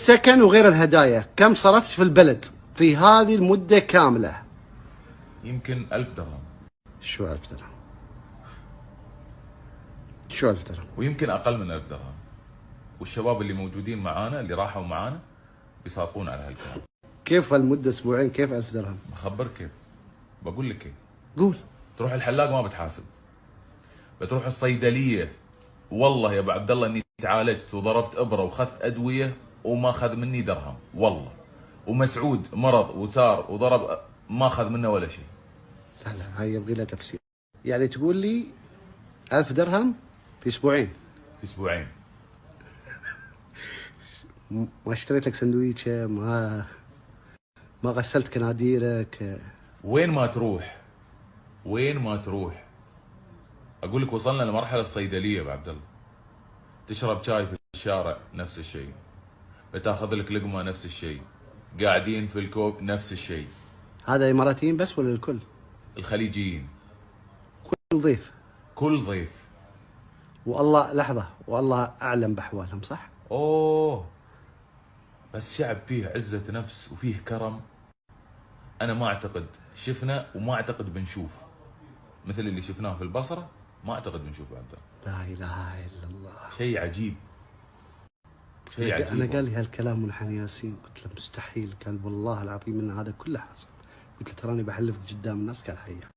السكن وغير الهدايا، كم صرفت في البلد في هذه المدة كاملة؟ يمكن 1000 درهم. شو 1000 درهم؟ شو 1000 درهم؟ ويمكن اقل من 1000 درهم. والشباب اللي موجودين معانا اللي راحوا معانا بيصادقون على هالكلام. كيف هالمدة اسبوعين كيف 1000 درهم؟ بخبرك كيف، بقول لك كيف. قول. تروح الحلاق ما بتحاسب، بتروح الصيدليه والله يا ابو عبد الله اني تعالجت وضربت ابره واخذت ادويه وما اخذ مني درهم والله. ومسعود مرض وسار وضرب ما اخذ منه ولا شيء. لا لا، هاي يبغي لها تفسير. يعني تقول لي 1000 درهم في اسبوعين؟ في اسبوعين. ما اشتريت لك سندويشة، ما غسلت كناديرك؟ وين ما تروح، وين ما تروح اقول لك وصلنا لمرحله الصيدليه يا ابو عبد الله. تشرب شاي في الشارع نفس الشيء، بتاخذ لك لقمه نفس الشيء، قاعدين في الكوب نفس الشيء. هذا اماراتيين بس ولا الكل؟ الخليجيين. كل ضيف. كل ضيف. والله لحظة، والله اعلم باحوالهم، صح؟ اوه، بس شعب فيه عزه نفس وفيه كرم. انا ما اعتقد شفنا وما اعتقد بنشوف مثل اللي شفناه في البصره. ما اعتقد بنشوف بعد. لا اله الا الله. شيء عجيب، شيء عجيب. انا قال لي هالكلام ونحن ياسين، قلت له مستحيل. قال والله العظيم ان هذا كله حصل. قلت له تراني بحلفك قدام الناس. قال حيا.